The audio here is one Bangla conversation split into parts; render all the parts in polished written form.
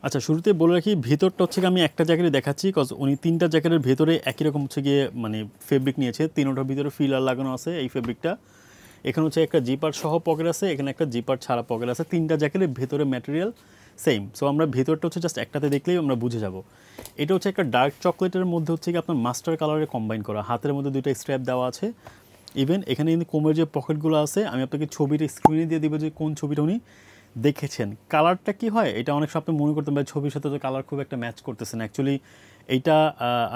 আচ্ছা শুরুতে বলে রাখি ভেতরটা হচ্ছে আমি একটা জ্যাকেটে দেখাচ্ছি কজ উনি 3টা জ্যাকেটের ভেতরে একই রকম হচ্ছে গিয়ে মানে ফেব্রিক নিয়েছে, 3টার ভিতরে ফিলার লাগানো আছে এই ফেব্রিকটা। এখানে হচ্ছে একটা জিপার সহ পকেট আছে, এখানে একটা জিপার ছাড়া পকেট আছে, 3টা জ্যাকেটের ভেতরে ম্যাটেরিয়াল সেম। সো আমরা ভেতরটা হচ্ছে জাস্ট একটাতে দেখলেই আমরা বুঝে যাব। এটা হচ্ছে একটা ডার্ক চকলেটের মধ্যে হচ্ছে কি আপনার মাস্টার কালারে কম্বাইন করা, হাতের মধ্যে 2টা স্ট্র্যাপ দেওয়া আছে। ইভেন এখানে কিন্তু কোমরের যে পকেটগুলো আছে আমি আপনাকে ছবিটা স্ক্রিনে দিয়ে দিব যে কোন ছবিটা উনি দেখেছেন। কালারটা কি হয় এটা অনেক সময় আপনি মনে করতেন ভাই ছবির সাথে তো কালার খুব একটা ম্যাচ করতেছে না। অ্যাকচুয়ালি এইটা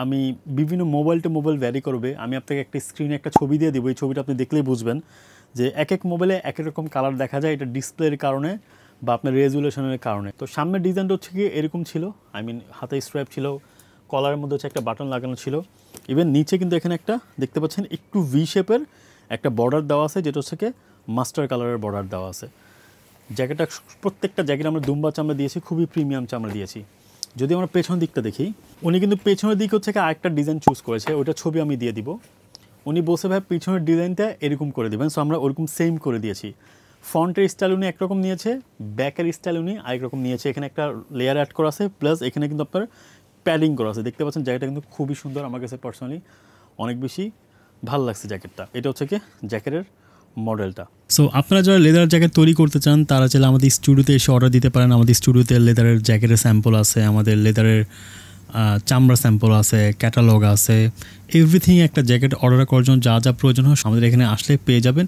আমি বিভিন্ন মোবাইল টু মোবাইল ভ্যারি করবে। আমি আপনাকে একটা স্ক্রিনে একটা ছবি দিয়ে দিব, এই ছবিটা আপনি দেখলেই বুঝবেন যে এক এক মোবাইলে এক এক রকম কালার দেখা যায়, এটা ডিসপ্লের কারণে বা আপনার রেজুলেশনের কারণে। তো সামনের ডিজাইনটা হচ্ছে কি এরকম ছিল, আই মিন হাতে স্ট্র্যাপ ছিল, কলারের মধ্যে হচ্ছে একটা বাটন লাগানো ছিল। ইভেন নিচে কিন্তু এখানে একটা দেখতে পাচ্ছেন একটু ভি শেপের একটা বর্ডার দেওয়া আছে, যেটা হচ্ছে কি মাস্টার কালারের বর্ডার দেওয়া আছে। জ্যাকেটটা প্রত্যেকটা জ্যাকেট আমরা দুম্বা চামড়া দিয়েছি, খুবই প্রিমিয়াম চামড়া দিয়েছি। যদি আমরা পেছনের দিকটা দেখি, উনি কিন্তু পেছনের দিক হচ্ছে আরেকটা ডিজাইন চুজ করেছে, ওইটা ছবি আমি দিয়ে দিব। উনি বসে ভাই পিছনের ডিজাইনটা এরকম করে দেবেন, সো আমরা ওরকম সেম করে দিয়েছি। ফ্রন্টের স্টাইল উনি একরকম নিয়েছে, ব্যাকের স্টাইল উনি আরেক রকম নিয়েছে। এখানে একটা লেয়ার অ্যাড করা আছে, প্লাস এখানে কিন্তু আপনার প্যাডিং করা আছে। দেখতে পাচ্ছেন জ্যাকেটটা কিন্তু খুবই সুন্দর, আমার কাছে পার্সোনালি অনেক বেশি ভালো লাগছে জ্যাকেটটা। এটা হচ্ছে কি জ্যাকেটের মডেলটা। সো আপনারা যারা লেদার জ্যাকেট তৈরি করতে চান তারা চাইলে আমাদের স্টুডিওতে এসে অর্ডার দিতে পারেন। আমাদের স্টুডিওতে লেদারের জ্যাকেটের স্যাম্পল আছে, আমাদের লেদারের চামড়া স্যাম্পল আছে, ক্যাটালগ আছে, এভরিথিং। একটা জ্যাকেট অর্ডার করার জন্য যা যা প্রয়োজন হয় আমাদের এখানে আসলে পেয়ে যাবেন।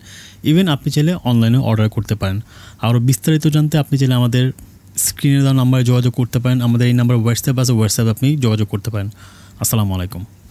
ইভেন আপনি চাইলে অনলাইনে অর্ডার করতে পারেন। আরও বিস্তারিত জানতে আপনি চাইলে আমাদের স্ক্রিনে দেওয়া নাম্বারে যোগাযোগ করতে পারেন। আমাদের এই নাম্বার হোয়াটসঅ্যাপ আছে, হোয়াটসঅ্যাপে আপনি যোগাযোগ করতে পারেন। আসসালামু আলাইকুম।